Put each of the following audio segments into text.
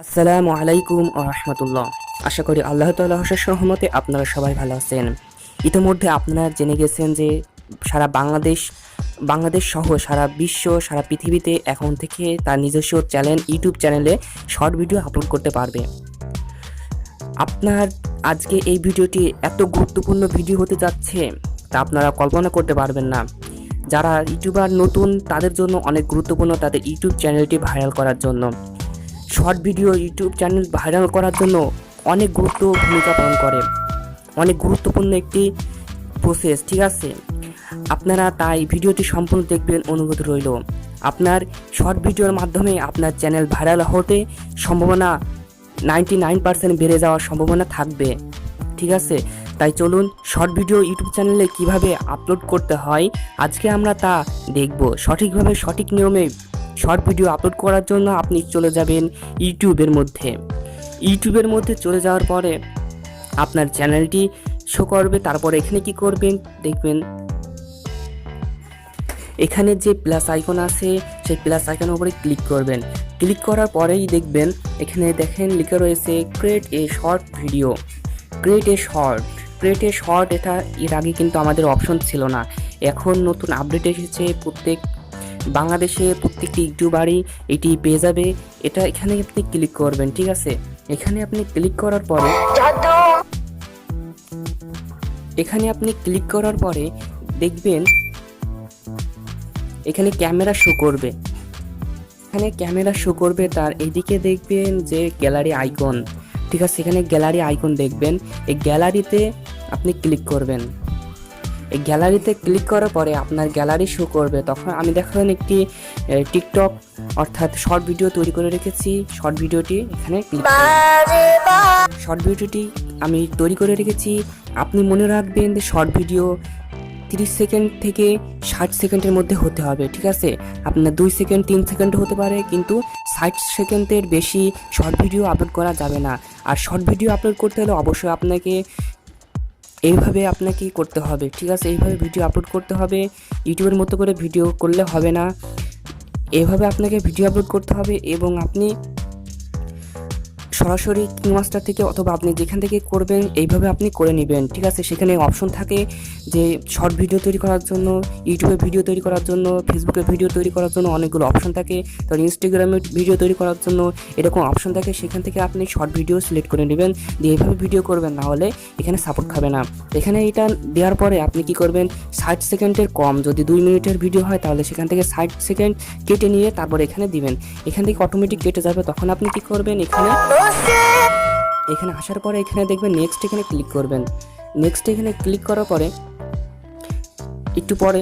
আসসালামু আলাইকুম ও রহমতুল্লাহ। আশা করি আল্লাহ তাআলার অশেষ রহমতে আপনারা সবাই ভালো আছেন। ইতিমধ্যে আপনারা জেনে গেছেন যে সারা বাংলাদেশ সহ সারা বিশ্ব সারা পৃথিবীতে এখন থেকে তার নিজস্ব ইউটিউব চ্যানেলে শর্ট ভিডিও আপলোড করতে পারবে। আপনার আজকে এই ভিডিওটি এত গুরুত্বপূর্ণ ভিডিও হতে যাচ্ছে তা আপনারা কল্পনা করতে পারবেন না। যারা ইউটিউবার নতুন তাদের জন্য অনেক গুরুত্বপূর্ণ, তাদের ইউটিউব চ্যানেলটি ভাইরাল করার জন্য। Short video YouTube channel viral করার জন্য অনেক ভূমিকা পালন করে, অনেক গুরুত্বপূর্ণ একটি প্রসেস, ঠিক আছে? আপনারা তাই ভিডিওটি সম্পূর্ণ দেখবেন, অনুরোধ রইল। আপনার শর্ট ভিডিওর মাধ্যমে আপনার চ্যানেল ভাইরাল হতে সম্ভাবনা 99% বেড়ে যাওয়ার সম্ভাবনা থাকবে, ঠিক আছে? তাই চলুন শর্ট ভিডিও ইউটিউব চ্যানেলে কিভাবে আপলোড করতে হয় আজকে আমরা তা দেখব। সঠিকভাবে সঠিক নিয়মে শর্ট ভিডিও আপলোড করার জন্য আপনি চলে যাবেন ইউটিউবের মধ্যে চলে যাওয়ার পরে আপনার চ্যানেলটি শো করবে। তারপরে এখানে কি করবেন দেখবেন, এখানে যে প্লাস আইকন আছে সেই প্লাস আইকনের উপরে ক্লিক করবেন। ক্লিক করার পরেই দেখবেন এখানে দেখেন লেখা রয়েছে create a short video. Create a short এটা এর আগে কিন্তু আমাদের অপশন ছিল না, এখন নতুন আপডেট এসেছে। বাংলাদেশে প্রত্যেকটি ইউটিউবারই এটি পেয়ে যাবে। এখানে আপনি ক্লিক করবেন, ঠিক আছে? এখানে আপনি ক্লিক করার পরে দেখবেন এখানে ক্যামেরা শো করবে। তার এইদিকে দেখবেন যে গ্যালারি আইকন, ঠিক আছে? এখানে গ্যালারি আইকন দেখবেন, এই গ্যালারিতে আপনি ক্লিক করবেন। এই গ্যালারিতে ক্লিক করার পরে আপনার গ্যালারি শো করবে। তখন আমি দেখেন একটি টিকটক অর্থাৎ শর্ট ভিডিও তৈরি করে রেখেছি। শর্ট ভিডিওটি এখানে ক্লিক শর্ট ভিডিওটি আমি তৈরি করে রেখেছি। আপনি মনে রাখবেন যে শর্ট ভিডিও 30 সেকেন্ড থেকে 60 সেকেন্ডের মধ্যে হতে হবে, ঠিক আছে? আপনার 2 সেকেন্ড 3 সেকেন্ড হতে পারে, কিন্তু 60 সেকেন্ডের বেশি শর্ট ভিডিও আপলোড করা যাবে না। আর শর্ট ভিডিও আপলোড করতে হলে অবশ্যই এইভাবে আপনাকে করতে হবে, ঠিক আছে? এইভাবে ভিডিও আপলোড করতে হবে। ইউটিউবের মতো করে ভিডিও করলে হবে না, এইভাবে আপনাকে ভিডিও আপলোড করতে হবে। এবং আপনি সরাসরি কিংমাস্টার থেকে অথবা আপনি যেখান থেকে করবেন এইভাবে আপনি করে নেবেন, ঠিক আছে? সেখানে অপশন থাকে যে শর্ট ভিডিও তৈরি করার জন্য, ইউটিউবে ভিডিও তৈরি করার জন্য, ফেসবুকে ভিডিও তৈরি করার জন্য অনেকগুলো অপশন থাকে। তারপর ইনস্টাগ্রামে ভিডিও তৈরি করার জন্য এরকম অপশন থাকে। সেখান থেকে আপনি শর্ট ভিডিও সিলেক্ট করে নেবেন, দিয়ে এইভাবে ভিডিও করবেন, না হলে এখানে সাপোর্ট খাবে না। এখানে এটা দেওয়ার পরে আপনি কি করবেন, 60 সেকেন্ডের কম, যদি 2 মিনিটের ভিডিও হয় তাহলে সেখান থেকে 60 সেকেন্ড কেটে নিয়ে তারপর এখানে দিবেন। এখান থেকে অটোমেটিক কেটে যাবে। তখন আপনি কি করবেন, এখানে আসার পরে এখানে দেখবেন নেক্সট, এখানে ক্লিক করবেন। নেক্সট এখানে ক্লিক করার পরে একটু পরে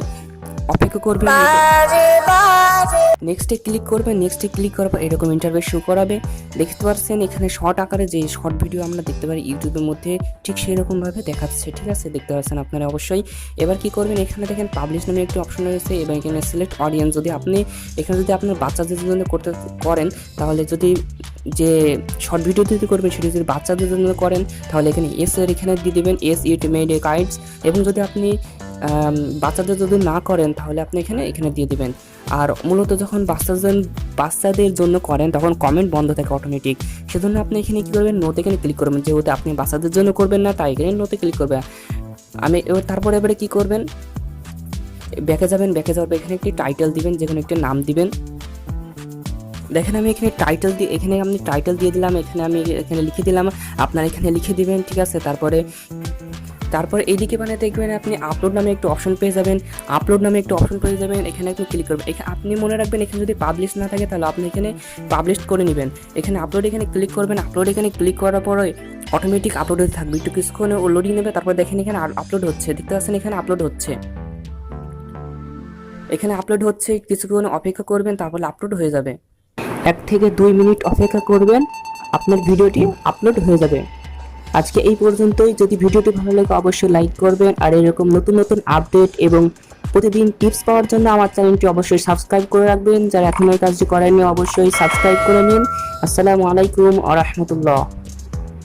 অপেক্ষা করবেন। নেক্সটে ক্লিক করার পর এরকম ইন্টারভিউ শো করাবে। দেখতে পাচ্ছেন এখানে শর্ট আকারে যে শর্ট ভিডিও আমরা দেখতে পারি ইউটিউবের মধ্যে, ঠিক সেই রকমভাবে দেখাচ্ছে, ঠিক আছে? দেখতে পাচ্ছেন আপনারা অবশ্যই। এবার কি করবেন, এখানে দেখেন পাবলিশ নামে একটি অপশন রয়েছে এবং এখানে সিলেক্ট অডিয়েন্স। যদি আপনার বাচ্চাদের জন্য করেন তাহলে, যদি যে শর্ট ভিডিও তৈরি করবেন সেটি যদি বাচ্চাদের জন্য করেন তাহলে এখানে এখানে দিয়ে দেবেন, ইট মেড এ গাইডস। এবং যদি আপনি বাচ্চাদের যদি না করেন তাহলে আপনি এখানে দিয়ে দেবেন। আর মূলত যখন বাচ্চাদের জন্য করেন তখন কমেন্ট বন্ধ থাকে অটোমেটিক, সেজন্য আপনি এখানে কী করবেন, নোতে এখানে ক্লিক করবেন। যেহেতু আপনি বাচ্চাদের জন্য করবেন না তাই এখানে নোতে ক্লিক করবেন। তারপরে এবারে কী করবেন, ব্যাকে যাওয়ার পর এখানে একটি টাইটেল দিবেন, যেখানে একটি নাম দিবেন। দেখেন আমি এখানে আপনি টাইটেল দিয়ে দিলাম, এখানে লিখে দিলাম, আপনারা এখানে লিখে দিবেন, ঠিক আছে? তারপর এইদিকে দেখবেন আপনি আপলোড নামে একটু অপশন পেয়ে যাবেন। এখানে আপনি ক্লিক করবেন। আপনি মনে রাখবেন এখানে যদি পাবলিশ না থাকে তাহলে আপনি এখানে পাবলিশ করে নেবেন। এখানে এখানে ক্লিক করবেন। এখানে ক্লিক করার পরে অটোমেটিক আপলোড হতে থাকবে। একটু কিছুক্ষণে ও লোডিং নেবে, তারপর দেখেন এখানে আপলোড হচ্ছে। দেখতে পাচ্ছেন এখানে আপলোড হচ্ছে। কিছুক্ষণ অপেক্ষা করবেন, তারপর আপলোড হয়ে যাবে। 1 থেকে 2 মিনিট অপেক্ষা করবেন, আপনার ভিডিওটি আপলোড হয়ে যাবে। আজকে এই পর্যন্তই। যদি ভিডিওটি ভালো লাগে অবশ্যই লাইক করবেন। আর এরকম নতুন আপডেট এবং প্রতিদিন টিপস পাওয়ার জন্য আমার চ্যানেলটি অবশ্যই সাবস্ক্রাইব করে রাখবেন। যারা এখনো এই কাজটি করেননি অবশ্যই সাবস্ক্রাইব করে নিন। আসসালামু আলাইকুম ওয়া রাহমাতুল্লাহ।